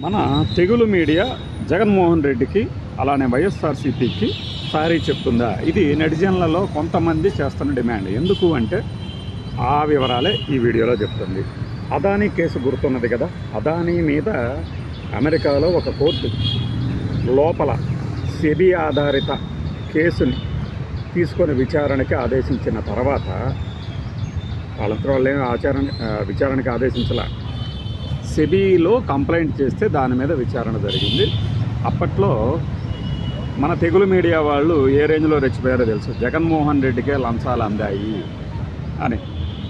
మన తెగులు మీడియా జగన్మోహన్ రెడ్డికి అలానే వైఎస్ఆర్సీపీకి సారీ చెప్తుందా? ఇది నెటిజన్లలో కొంతమంది చేస్తున్న డిమాండ్. ఎందుకు అంటే ఆ వివరాలే ఈ వీడియోలో చెప్తుంది. అదానీ కేసు గుర్తున్నది కదా. అదానీ మీద అమెరికాలో ఒక కోర్టు లోపల సెబీ ఆధారిత కేసుని తీసుకొని విచారణకి ఆదేశించిన తర్వాత వాళ్ళంతా వాళ్ళేమీ విచారణకి ఆదేశించాల. సెబీలో కంప్లైంట్ చేస్తే దాని మీద విచారణ జరిగింది. అప్పట్లో మన తెగులు మీడియా వాళ్ళు ఏ రేంజ్లో రెచ్చిపోయారో తెలుసు. జగన్మోహన్ రెడ్డికే లంచాలు అందాయి అని.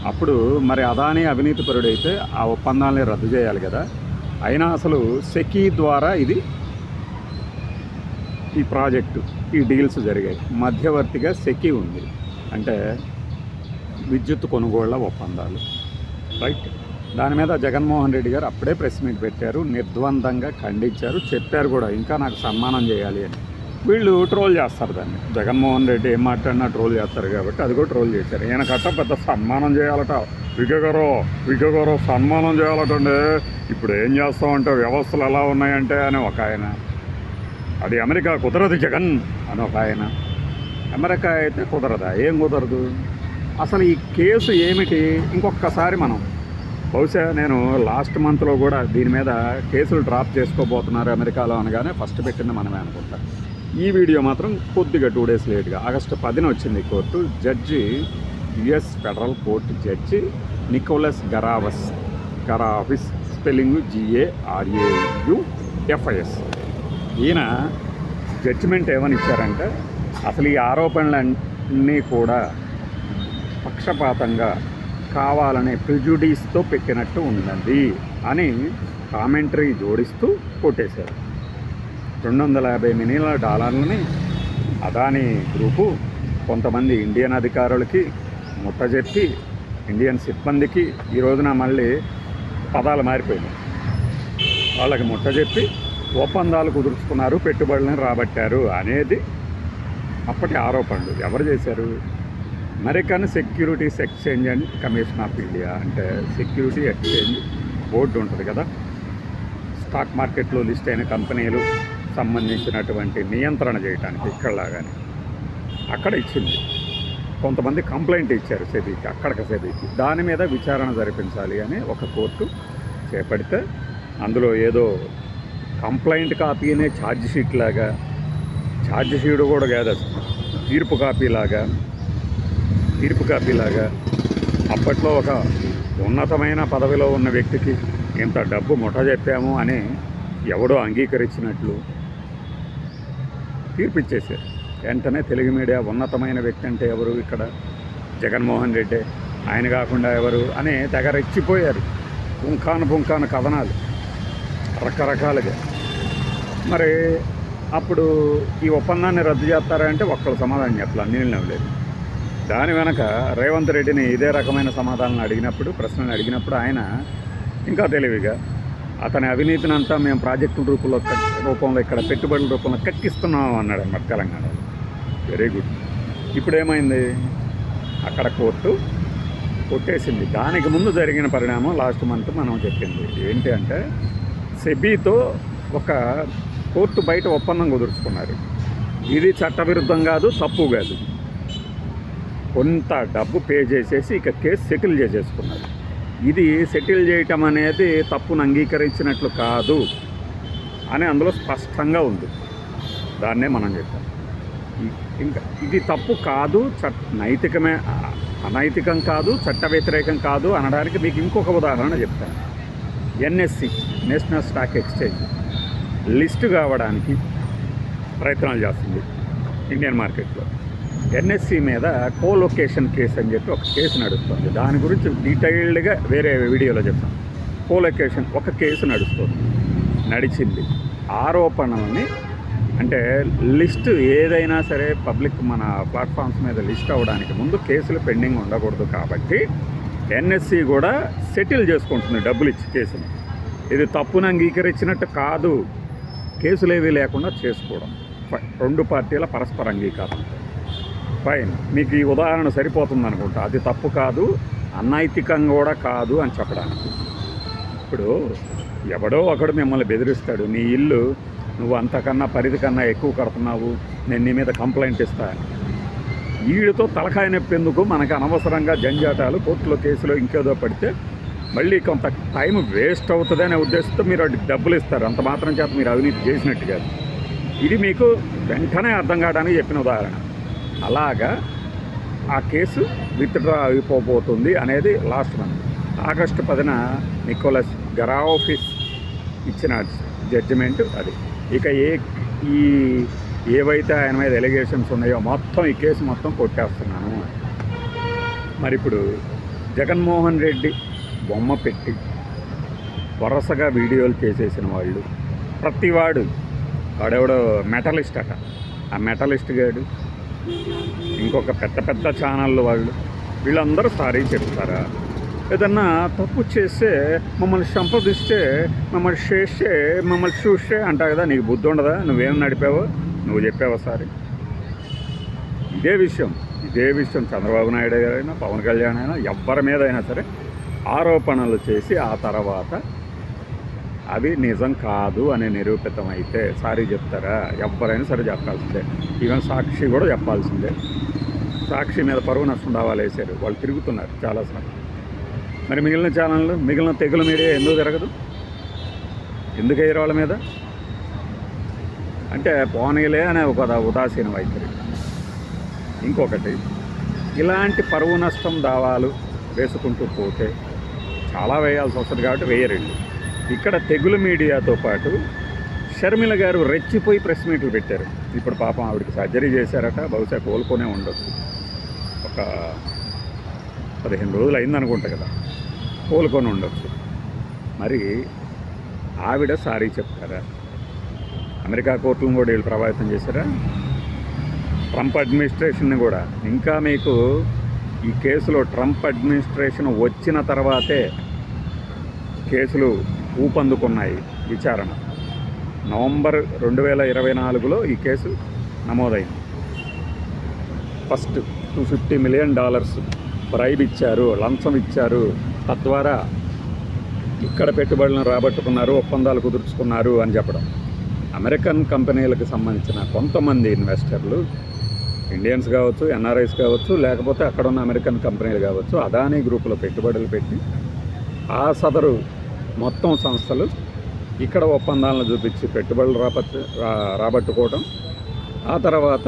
అప్పుడు మరి అదానీ అవినీతి పరుడైతే ఆ ఒప్పందాలని రద్దు చేయాలి కదా. అయినా అసలు సెకీ ద్వారా ఈ ప్రాజెక్టు ఈ డీల్స్ జరిగాయి. మధ్యవర్తిగా సెకీ ఉంది, అంటే విద్యుత్ కొనుగోళ్ల ఒప్పందాలు, రైట్. దాని మీద జగన్మోహన్ రెడ్డి గారు అప్పుడే ప్రెస్ మీట్ పెట్టారు, నిర్ద్వందంగా ఖండించారు, చెప్పారు కూడా ఇంకా నాకు సన్మానం చేయాలి అని. వీళ్ళు ట్రోల్ చేస్తారు దాన్ని. జగన్మోహన్ రెడ్డి ఏం మాట్లాడినా ట్రోల్ చేస్తారు కాబట్టి అది కూడా ట్రోల్ చేశారు. ఈయనకట్ట పెద్ద సన్మానం చేయాలట, విగ్గగారు సన్మానం చేయాలటండి. ఇప్పుడు ఏం చేస్తామంటే వ్యవస్థలు ఎలా ఉన్నాయంటే అని ఒక ఆయన, అది అమెరికా కుదరదు జగన్ అని ఒక ఆయన. అమెరికా అయితే కుదరదా? ఏం కుదరదు అసలు? ఈ కేసు ఏమిటి? ఇంకొకసారి మనం బహుశా నేను లాస్ట్ మంత్లో కూడా దీని మీద కేసులు డ్రాప్ చేసుకోబోతున్నారు అమెరికాలో అనగానే ఫస్ట్ పెట్టింది మనమే అనుకుంటా. ఈ వీడియో మాత్రం కొద్దిగా 2 days లేట్గా August 10 వచ్చింది court. Judge US federal court judge Nicholas Garaufis, spelling GARAUFIS. ఈయన జడ్జిమెంట్ ఏమని ఇచ్చారంటే అసలు ఈ ఆరోపణలన్నీ కూడా పక్షపాతంగా కావాలనే ప్రిజుడీస్తో పెట్టినట్టు ఉన్నది అని కామెంటరీ జోడిస్తూ కొట్టేశారు. $250 మిలియన్ల అదానీ గ్రూపు కొంతమంది ఇండియన్ అధికారులకి ముట్టజెప్పి, ఇండియన్ సిబ్బందికి ఈ రోజున మళ్ళీ పదాలు మారిపోయినాయి, వాళ్ళకి ముట్టజెప్పి ఒప్పందాలు కుదుర్చుకున్నారు, పెట్టుబడులను రాబట్టారు అనేది అప్పటి ఆరోపణలు. ఎవరు చేశారు? American securities exchange and commission of India, అంటే సెక్యూరిటీ ఎక్స్చేంజ్ బోర్డు ఉంటుంది కదా, స్టాక్ మార్కెట్లో లిస్ట్ అయిన కంపెనీలు సంబంధించినటువంటి నియంత్రణ చేయడానికి ఇక్కడలాగానే అక్కడ ఇచ్చింది. కొంతమంది కంప్లైంట్ ఇచ్చారు సెబీకి, సెబీకి. దాని మీద విచారణ జరిపించాలి అని ఒక కోర్టు చేపడితే అందులో ఏదో కంప్లైంట్ కాపీనే ఛార్జ్ షీట్ కూడా కాదు, తీర్పు కాపీలాగా అప్పట్లో ఒక ఉన్నతమైన పదవిలో ఉన్న వ్యక్తికి ఇంత డబ్బు ముఠ చెప్పాము అని ఎవడో అంగీకరించినట్లు తీర్పు ఇచ్చేసారు. వెంటనే తెలుగు మీడియా ఉన్నతమైన వ్యక్తి అంటే ఎవరు? ఇక్కడ జగన్మోహన్ రెడ్డి, ఆయన కాకుండా ఎవరు అని తెగ రెచ్చిపోయారు. పుంఖాను కథనాలు రకరకాలుగా. మరి అప్పుడు ఈ ఒప్పందాన్ని రద్దు చేస్తారంటే ఒక్కరు సమాధానం చెప్పాలి, నీళ్ళు నవ్వలేదు. దాని వెనక రేవంత్ రెడ్డిని ఇదే రకమైన సమాధానాలు ప్రశ్నలు అడిగినప్పుడు ఆయన ఇంకా తెలివిగా అతని అవినీతిని అంతా మేము ప్రాజెక్టుల రూపంలో ఇక్కడ పెట్టుబడుల రూపంలో కక్కిస్తున్నాం అన్నాడు అన్నమాట తెలంగాణలో. Very good. ఇప్పుడు ఏమైంది? అక్కడ కోర్టు కొట్టేసింది. దానికి ముందు జరిగిన పరిణామం లాస్ట్ మంత్ మనం చెప్పింది ఏంటి అంటే, సెబీతో ఒక కోర్టు బయట ఒప్పందం కుదుర్చుకున్నారు. ఇది చట్టవిరుద్ధం కాదు, తప్పు కాదు. కొంత డబ్బు పే చేసేసి ఇక కేసు సెటిల్ చేసేసుకున్నారు. ఇది సెటిల్ చేయటం అనేది తప్పును అంగీకరించినట్లు కాదు అని అందులో స్పష్టంగా ఉంది. దాన్నే మనం చెప్పాం. ఇంకా ఇది తప్పు కాదు, నైతికమే, అనైతికం కాదు, చట్ట వ్యతిరేకం కాదు అనడానికి మీకు ఇంకొక ఉదాహరణ చెప్తాను. NSE, national stock exchange, list కావడానికి ప్రయత్నాలు చేస్తుంది ఇండియన్ మార్కెట్లో. NSE మీద కోలొకేషన్ కేసు అని చెప్పి ఒక కేసు నడుస్తుంది. దాని గురించి డీటెయిల్డ్గా వేరే వీడియోలో చెప్తాను. కోలొకేషన్ ఒక కేసు నడిచింది. ఆరోపణలని అంటే లిస్టు ఏదైనా సరే పబ్లిక్ మన ప్లాట్ఫామ్స్ మీద లిస్ట్ అవ్వడానికి ముందు కేసులు పెండింగ్ ఉండకూడదు. కాబట్టి NSE కూడా సెటిల్ చేసుకుంటుంది డబ్బులు ఇచ్చి కేసులు. ఇది తప్పును అంగీకరించినట్టు కాదు, కేసులు ఏవీ లేకుండా చేసుకోవడం. 2 పార్టీల పరస్పర అంగీకారం. ఫైన్, మీకు ఈ ఉదాహరణ సరిపోతుంది అనుకుంటా. అది తప్పు కాదు, అనైతికం కూడా కాదు అని చెప్పడానికి. ఇప్పుడు ఎవడో ఒకడు మిమ్మల్ని బెదిరిస్తాడు, నీ ఇల్లు నువ్వు అంతకన్నా పరిధి కన్నా ఎక్కువ కడుతున్నావు, నేను నీ మీద కంప్లైంట్ ఇస్తాను. వీడితో తలకాయ నొప్పి ఎందుకు, మనకు అనవసరంగా జంజాటాలు, కోర్టులో కేసులో ఇంకేదో పడితే మళ్ళీ కొంత టైం వేస్ట్ అవుతుంది అనే ఉద్దేశంతో మీరు వాటికి డబ్బులు ఇస్తారు. అంత మాత్రం చేత మీరు అవినీతి చేసినట్టు కాదు. ఇది మీకు వెంటనే అర్థం కావడానికి చెప్పిన ఉదాహరణ. అలాగా ఆ కేసు విత్డ్రా అయిపోబోతుంది అనేది లాస్ట్ మంత్ ఆగస్టు 10న నికోలస్ గరాఫిస్ ఇచ్చిన జడ్జిమెంట్ అది. ఇక ఏవైతే ఆయన మీద ఎలిగేషన్స్ ఉన్నాయో మొత్తం ఈ కేసు మొత్తం కొట్టేస్తున్నాను. మరి ఇప్పుడు జగన్మోహన్ రెడ్డి బొమ్మ పెట్టి వరుసగా వీడియోలు చేసేసిన వాళ్ళు, ప్రతివాడు వాడెవడో మెటలిస్ట్ అట, ఆ మెటలిస్ట్ గాడు, ఇంకొక పెద్ద పెద్ద ఛానళ్ళు వాళ్ళు, వీళ్ళందరూ సారీ చెప్తారా? ఏదన్నా తప్పు చేస్తే మమ్మల్ని సంప్రదిస్తే, మమ్మల్ని చేస్తే, మమ్మల్ని చూస్తే అంటా కదా. నీకు బుద్ధి ఉండదా? నువ్వేం నడిపావో నువ్వు చెప్పావా సారీ? ఇదే విషయం చంద్రబాబు నాయుడు గారైనా, పవన్ కళ్యాణ్ అయినా, ఎవరి మీద అయినా సరే ఆరోపణలు చేసి ఆ తర్వాత అవి నిజం కాదు అని నిరూపితమైతే సారీ చెప్తారా? ఎవరైనా సరే చెప్పాల్సిందే. ఈవెన్ సాక్షి కూడా చెప్పాల్సిందే. సాక్షి మీద పరువు నష్టం దావాలు వేశారు, వాళ్ళు తిరుగుతున్నారు చాలాసార్లు. మరి మిగిలిన ఛానళ్ళు, మిగిలిన తెగుల మీడియా ఎందుకు తిరగదు? ఎందుకు వేయరు వాళ్ళ మీద? అంటే పోనీలే అనే ఒక ఉదాసీన వైఖరి. ఇంకొకటి, ఇలాంటి పరువు నష్టం దావాలు వేసుకుంటూ పోతే చాలా వేయాల్సి వస్తుంది కాబట్టి వేయరండి. ఇక్కడ తెగులు మీడియాతో పాటు షర్మిల గారు రెచ్చిపోయి ప్రెస్ మీట్లు పెట్టారు. ఇప్పుడు పాపం ఆవిడకి సర్జరీ చేశారట, బహుశా కోలుకొనే ఉండొచ్చు. ఒక 15 రోజులు అయిందనుకుంటా కదా, కోలుకొని ఉండొచ్చు. మరి ఆవిడ సారీ చెప్తారా? అమెరికా కోర్టులను కూడా వీళ్ళు ప్రభావితం చేశారా? ట్రంప్ అడ్మినిస్ట్రేషన్ని కూడా. ఇంకా మీకు ఈ కేసులో ట్రంప్ అడ్మినిస్ట్రేషన్ వచ్చిన తర్వాతే కేసులు ఊపందుకున్నాయి. విచారణ నవంబర్ 2024లో ఈ కేసు నమోదైంది. ఫస్ట్ $250 మిలియన్ బ్రైబ్ ఇచ్చారు, లంచం ఇచ్చారు, తద్వారా ఇక్కడ పెట్టుబడులను రాబట్టుకున్నారు, ఒప్పందాలు కుదుర్చుకున్నారు అని చెప్పడం. అమెరికన్ కంపెనీలకు సంబంధించిన కొంతమంది ఇన్వెస్టర్లు, ఇండియన్స్ కావచ్చు, ఎన్ఆర్ఐస్ కావచ్చు, లేకపోతే అక్కడ ఉన్న అమెరికన్ కంపెనీలు కావచ్చు, అదానీ గ్రూపులో పెట్టుబడులు పెట్టి ఆ సదరు మొత్తం సంస్థలు ఇక్కడ ఒప్పందాలను చూపించి పెట్టుబడులు రాబట్టుకోవడం, ఆ తర్వాత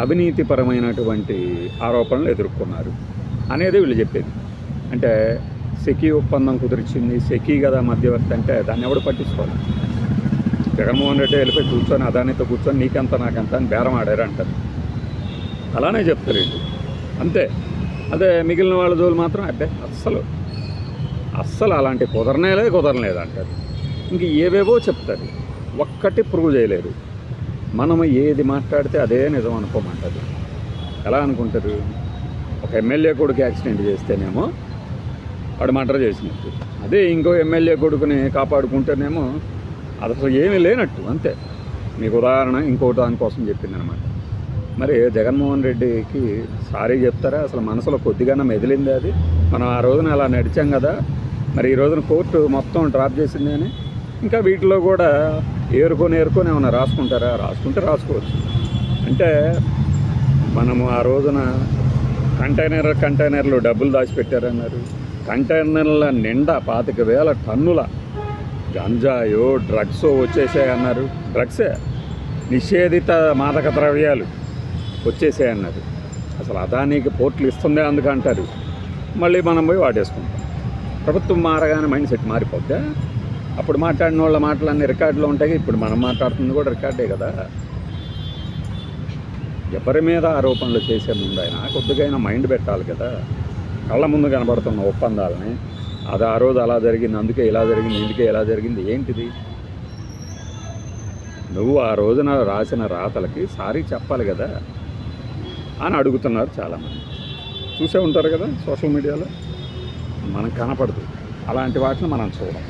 అవినీతిపరమైనటువంటి ఆరోపణలు ఎదుర్కొన్నారు అనేది వీళ్ళు చెప్పేది. అంటే సెకీ ఒప్పందం కుదిర్చింది, సెకీ కదా మధ్యవర్తి అంటే దాన్ని ఎవడు పట్టించుకోవాలి. జగన్మోహన్ రెడ్డి వెళ్ళిపోయి కూర్చొని అదానితో కూర్చొని నీకెంత నాకెంత అని బేరం ఆడారు అంటారు. అలానే చెప్తారు వీళ్ళు, అంతే. అదే మిగిలిన వాళ్ళ జోలు మాత్రం అబ్బే అస్సలు అలాంటి కుదరలేదు అంటారు. ఇంక ఏవేవో చెప్తారు, ఒక్కటి ప్రూవ్ చేయలేరు. మనం ఏది మాట్లాడితే అదే నిజం అనుకోమంటారు. ఎలా అనుకుంటారు? ఒక ఎమ్మెల్యే కొడుకు యాక్సిడెంట్ చేస్తేనేమో వాడు మర్డర్ చేసినట్టు, అదే ఇంకో ఎమ్మెల్యే కొడుకుని కాపాడుకుంటేనేమో అది అసలు ఏమీ లేనట్టు. అంతే. మీకు ఉదాహరణ ఇంకోటి దానికోసం చెప్పింది అనమాట. మరి జగన్మోహన్ రెడ్డికి సారీ చెప్తారా? అసలు మనసులో కొద్దిగానే మెదిలింది అది? మనం ఆ రోజున అలా నడిచాం కదా, మరి ఈ రోజున కోర్టు మొత్తం డ్రాప్ చేసింది అని ఇంకా వీటిలో కూడా ఏరుకొని ఏమైనా రాసుకుంటారా? రాసుకుంటే రాసుకోవచ్చు. అంటే మనము ఆ రోజున కంటైనర్లు డబ్బులు దాచిపెట్టారన్నారు. కంటైనర్ల నిండా 25,000 టన్నుల గంజాయో డ్రగ్సో వచ్చేసాయన్నారు. డ్రగ్సే, నిషేధిత మాదక ద్రవ్యాలు వచ్చేసాయన్నారు. అసలు అదానికి పోర్టులు ఇస్తుందే అందుకంటారు. మళ్ళీ మనం పోయి వాడేసుకుంటాం. ప్రభుత్వం మారగానే మైండ్ సెట్ మారిపోద్దా? అప్పుడు మాట్లాడిన వాళ్ళ మాటలన్నీ రికార్డులో ఉంటాయి. ఇప్పుడు మనం మాట్లాడుతుంది కూడా రికార్డే కదా. ఎవరి మీద ఆరోపణలు చేసే ముందు అయినా కొద్దిగా మైండ్ పెట్టాలి కదా. కళ్ళ ముందు కనబడుతున్న ఒప్పందాలని, అది ఆ రోజు అలా జరిగింది, అందుకే ఇలా జరిగింది, ఇందుకే ఇలా జరిగింది, ఏంటిది? నువ్వు ఆ రోజున రాసిన రాతలకి సారీ చెప్పాలి కదా అని అడుగుతున్నారు చాలామంది. చూసే ఉంటారు కదా సోషల్ మీడియాలో. మనకు కనపడదు అలాంటి వాటిని మనం చూడం.